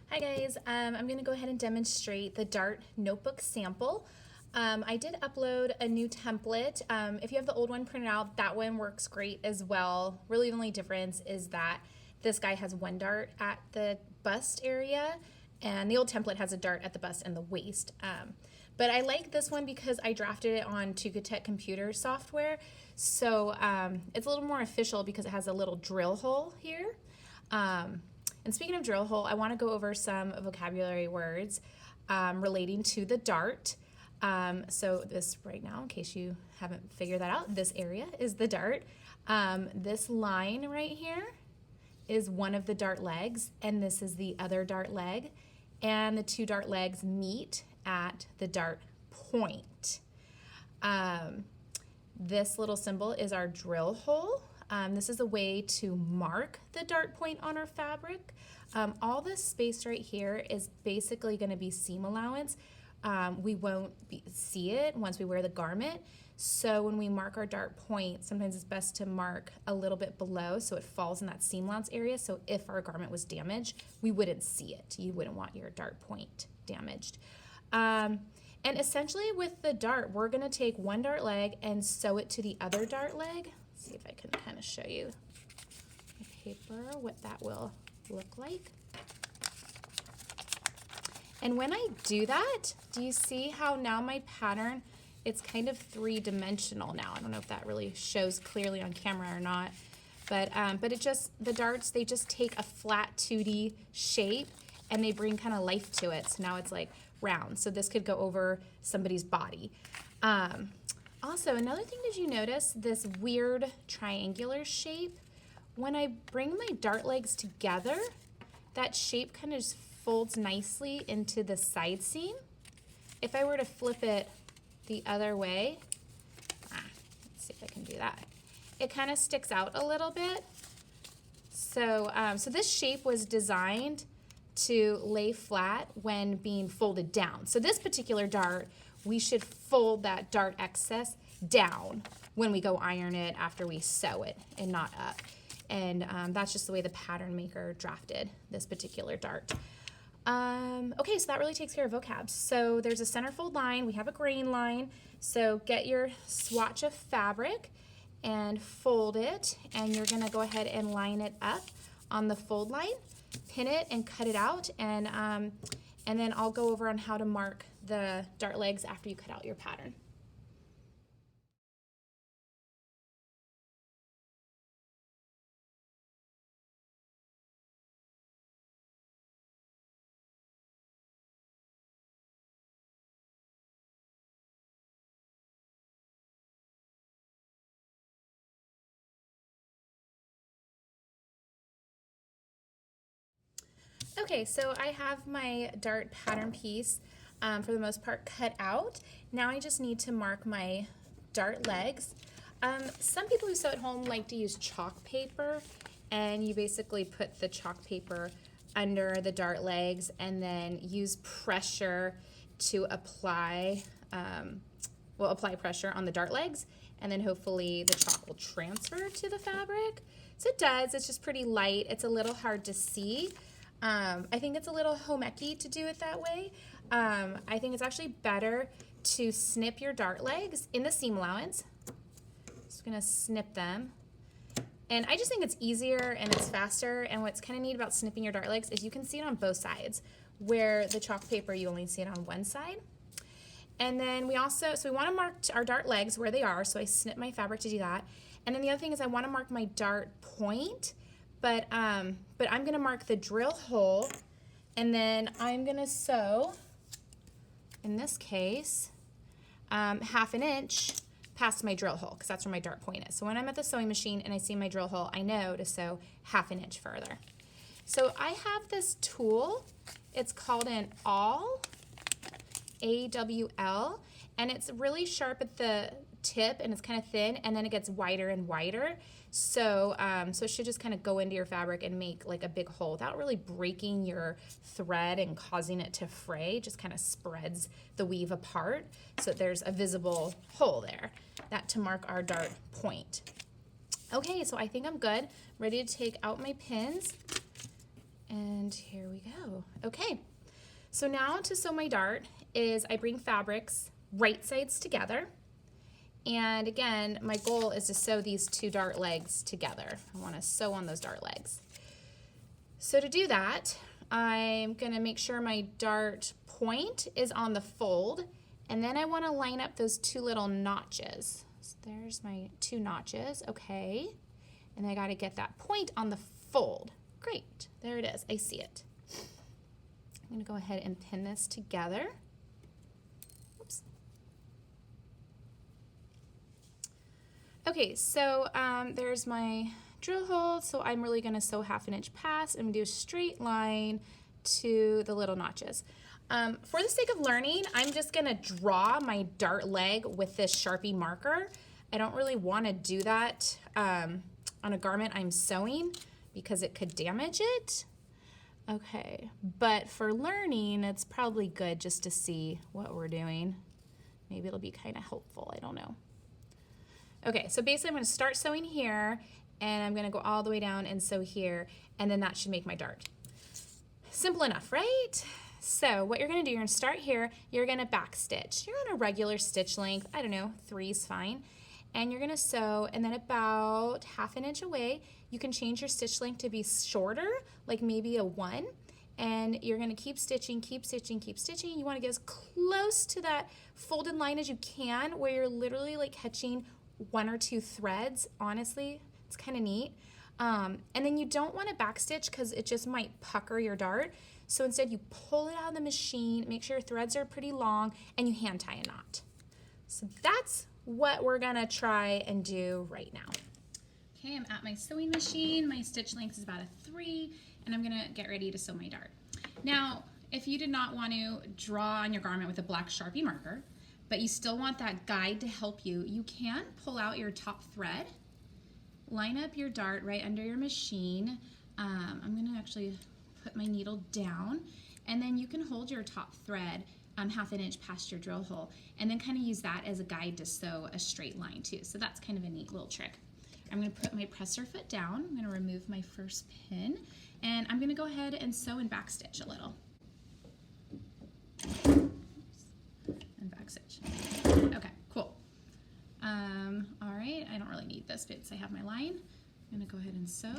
Hi guys, I'm going to go ahead and demonstrate the Dart notebook sample. I did upload a new template. If you have the old one printed out, that one works great as well. Really the only difference is that this guy has one dart at the bust area and the old template has a dart at the bust and the waist. But I like this one because I drafted it on Tech computer software, so it's a little more official because it has a little drill hole here. And speaking of drill hole, I want to go over some vocabulary words relating to the dart. So this right now, in case you haven't figured that out, this area is the dart. This line right here is one of the dart legs, and this is the other dart leg. And the two dart legs meet at the dart point. This little symbol is our drill hole. This is a way to mark the dart point on our fabric. All this space right here is basically going to be seam allowance. We won't see it once we wear the garment. So when we mark our dart point, sometimes it's best to mark a little bit below so it falls in that seam allowance area. So if our garment was damaged, we wouldn't see it. You wouldn't want your dart point damaged. And essentially with the dart, we're going to take one dart leg and sew it to the other dart leg. See if I can kind of show you the paper what that will look like. And when I do that, do you see how now my pattern, it's kind of three-dimensional now. I don't know if that really shows clearly on camera or not, but it just, the darts, they just take a flat 2D shape and they bring kind of life to it. So now it's like round. So this could go over somebody's body. Also, another thing, did you notice this weird triangular shape? When I bring my dart legs together, that shape kind of just folds nicely into the side seam. If I were to flip it the other way, let's see if I can do that. It kind of sticks out a little bit. So, so this shape was designed to lay flat when being folded down. So this particular dart, we should fold that dart excess down when we go iron it after we sew it and not up. And that's just the way the pattern maker drafted this particular dart. Okay, so that really takes care of vocab. So there's a centerfold line, we have a grain line. So get your swatch of fabric and fold it, and you're gonna go ahead and line it up on the fold line, pin it and cut it out, and then I'll go over on how to mark the dart legs after you cut out your pattern. Okay, so I have my dart pattern piece for the most part cut out. Now I just need to mark my dart legs. Some people who sew at home like to use chalk paper, and you basically put the chalk paper under the dart legs and then use pressure to apply, apply pressure on the dart legs, and then hopefully the chalk will transfer to the fabric. So it does, it's just pretty light. It's a little hard to see. I think it's a little home-ec-y to do it that way. I think it's actually better to snip your dart legs in the seam allowance. Just gonna snip them. And I just think it's easier and it's faster, and what's kind of neat about snipping your dart legs is you can see it on both sides, where the chalk paper you only see it on one side. And then we also, so we want to mark our dart legs where they are, so I snip my fabric to do that. And then the other thing is I want to mark my dart point, but I'm going to mark the drill hole, and then I'm going to sew, in this case, 1/2 inch past my drill hole, because that's where my dart point is. So when I'm at the sewing machine and I see my drill hole, I know to sew 1/2 inch further. So I have this tool. It's called an awl, AWL, and it's really sharp at the tip and it's kind of thin, and then it gets wider and wider. So, so it should just kind of go into your fabric and make like a big hole without really breaking your thread and causing it to fray. Just kind of spreads the weave apart so that there's a visible hole there. That to mark our dart point. Okay, so I think I'm good. Ready to take out my pins. And here we go. Okay, so now to sew my dart is I bring fabrics right sides together. And again, my goal is to sew these two dart legs together. I want to sew on those dart legs. So to do that, I'm going to make sure my dart point is on the fold, and then I want to line up those two little notches. So there's my two notches, okay. And I got to get that point on the fold. Great, there it is, I see it. I'm going to go ahead and pin this together. Oops. Okay, so there's my drill hole, so I'm really going to sew 1/2 inch past and do a straight line to the little notches. For the sake of learning, I'm just going to draw my dart leg with this Sharpie marker. I don't really want to do that on a garment I'm sewing because it could damage it. Okay, but for learning, it's probably good just to see what we're doing. Maybe it'll be kind of helpful, I don't know. Okay, so basically I'm going to start sewing here, and I'm going to go all the way down and sew here, and then that should make my dart. Simple enough, right? So what you're going to do, you're going to start here, you're going to back stitch. You're on a regular stitch length, I don't know, 3 is fine. And you're going to sew, and then about 1/2 inch away, you can change your stitch length to be shorter, like maybe a 1. And you're going to keep stitching, keep stitching, keep stitching. You want to get as close to that folded line as you can, where you're literally like catching 1 or 2 threads. Honestly, it's kind of neat. And then you don't want to backstitch because it just might pucker your dart. So instead you pull it out of the machine, make sure your threads are pretty long, and you hand tie a knot. So that's what we're gonna try and do right now. Okay, I'm at my sewing machine. My stitch length is about a 3, and I'm gonna get ready to sew my dart. Now, if you did not want to draw on your garment with a black Sharpie marker, but you still want that guide to help you, you can pull out your top thread, line up your dart right under your machine. I'm gonna actually put my needle down, and then you can hold your top thread 1/2 inch past your drill hole, and then kind of use that as a guide to sew a straight line too. So that's kind of a neat little trick. I'm going to put my presser foot down. I'm going to remove my first pin, and I'm going to go ahead and sew and back stitch a little. And back stitch. Okay, cool. All right, I don't really need this bit, so I have my line. I'm going to go ahead and sew.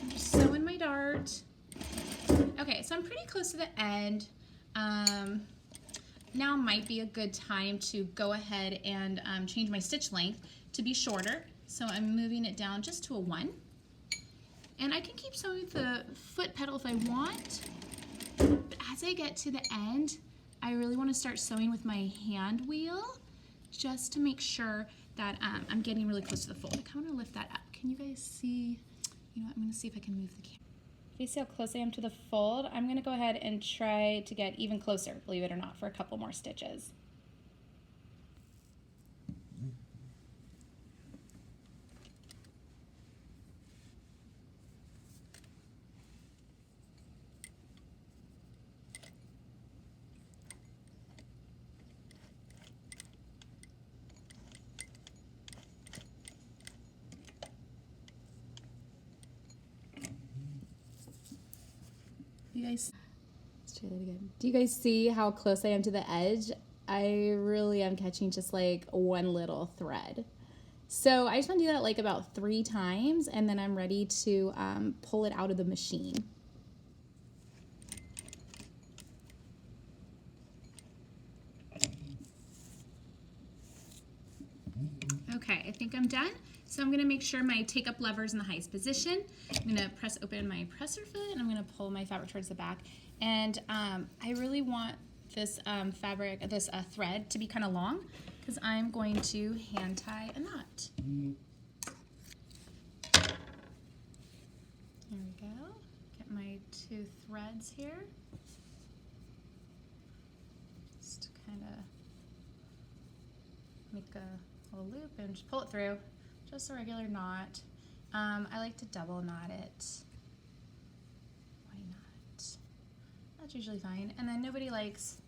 I'm just sewing my dart. Okay, so I'm pretty close to the end. Now might be a good time to go ahead and change my stitch length to be shorter. So I'm moving it down just to a 1. And I can keep sewing with the foot pedal if I want, but as I get to the end, I really want to start sewing with my hand wheel just to make sure that I'm getting really close to the fold. I kind of want to lift that up. Can you guys see? You know what, I'm going to see if I can move the camera. You see how close I am to the fold? I'm going to go ahead and try to get even closer, believe it or not, for a couple more stitches. Let's try that again. Do you guys see how close I am to the edge? I really am catching just like one little thread. So I just want to do that like about 3 times, and then I'm ready to pull it out of the machine. Okay, I think I'm done. So I'm going to make sure my take up lever is in the highest position. I'm going to press open my presser foot, and I'm going to pull my fabric towards the back. And I really want this thread to be kind of long, because I'm going to hand tie a knot. There we go. Get my 2 threads here. Just kind of make a little loop and just pull it through. Just a regular knot. I like to double knot it. Why not? That's usually fine. And then nobody likes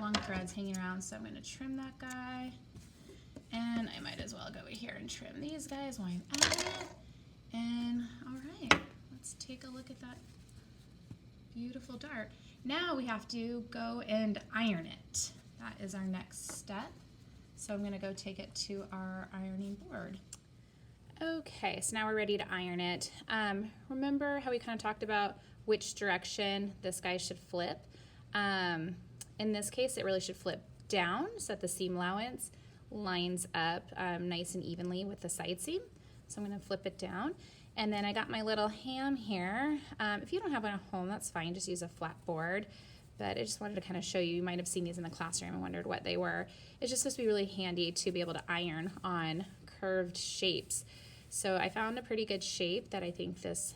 long threads hanging around, so I'm going to trim that guy. And I might as well go over here and trim these guys while I'm at it. And all right, let's take a look at that beautiful dart. Now we have to go and iron it. That is our next step. So I'm going to go take it to our ironing board. Okay, so now we're ready to iron it. Remember how we kind of talked about which direction this guy should flip? In this case, it really should flip down so that the seam allowance lines up nice and evenly with the side seam. So I'm going to flip it down. And then I got my little ham here. If you don't have one at home, that's fine. Just use a flat board. But I just wanted to kind of show you. You might have seen these in the classroom and wondered what they were. It's just supposed to be really handy to be able to iron on curved shapes. So I found a pretty good shape that I think this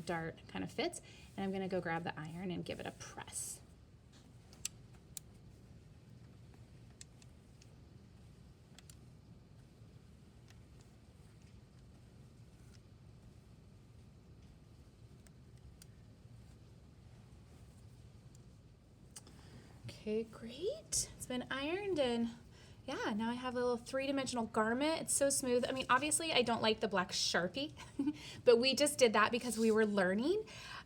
dart kind of fits. And I'm going to go grab the iron and give it a press. Okay, great. It's been ironed, and yeah, now I have a little three-dimensional garment. It's so smooth. I mean, obviously I don't like the black Sharpie, but we just did that because we were learning.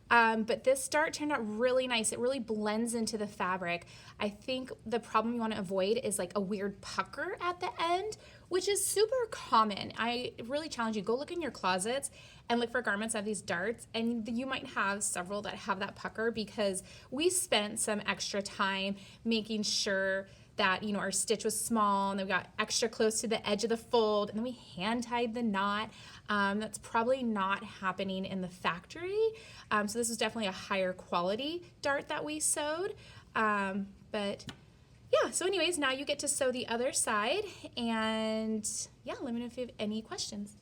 But this dart turned out really nice. It really blends into the fabric. I think the problem you want to avoid is like a weird pucker at the end, which is super common. I really challenge you, go look in your closets and look for garments that have these darts, and you might have several that have that pucker because we spent some extra time making sure that, you know, our stitch was small and then we got extra close to the edge of the fold, and then we hand tied the knot. That's probably not happening in the factory. So this is definitely a higher quality dart that we sewed. But yeah, so anyways, now you get to sew the other side, and yeah, let me know if you have any questions.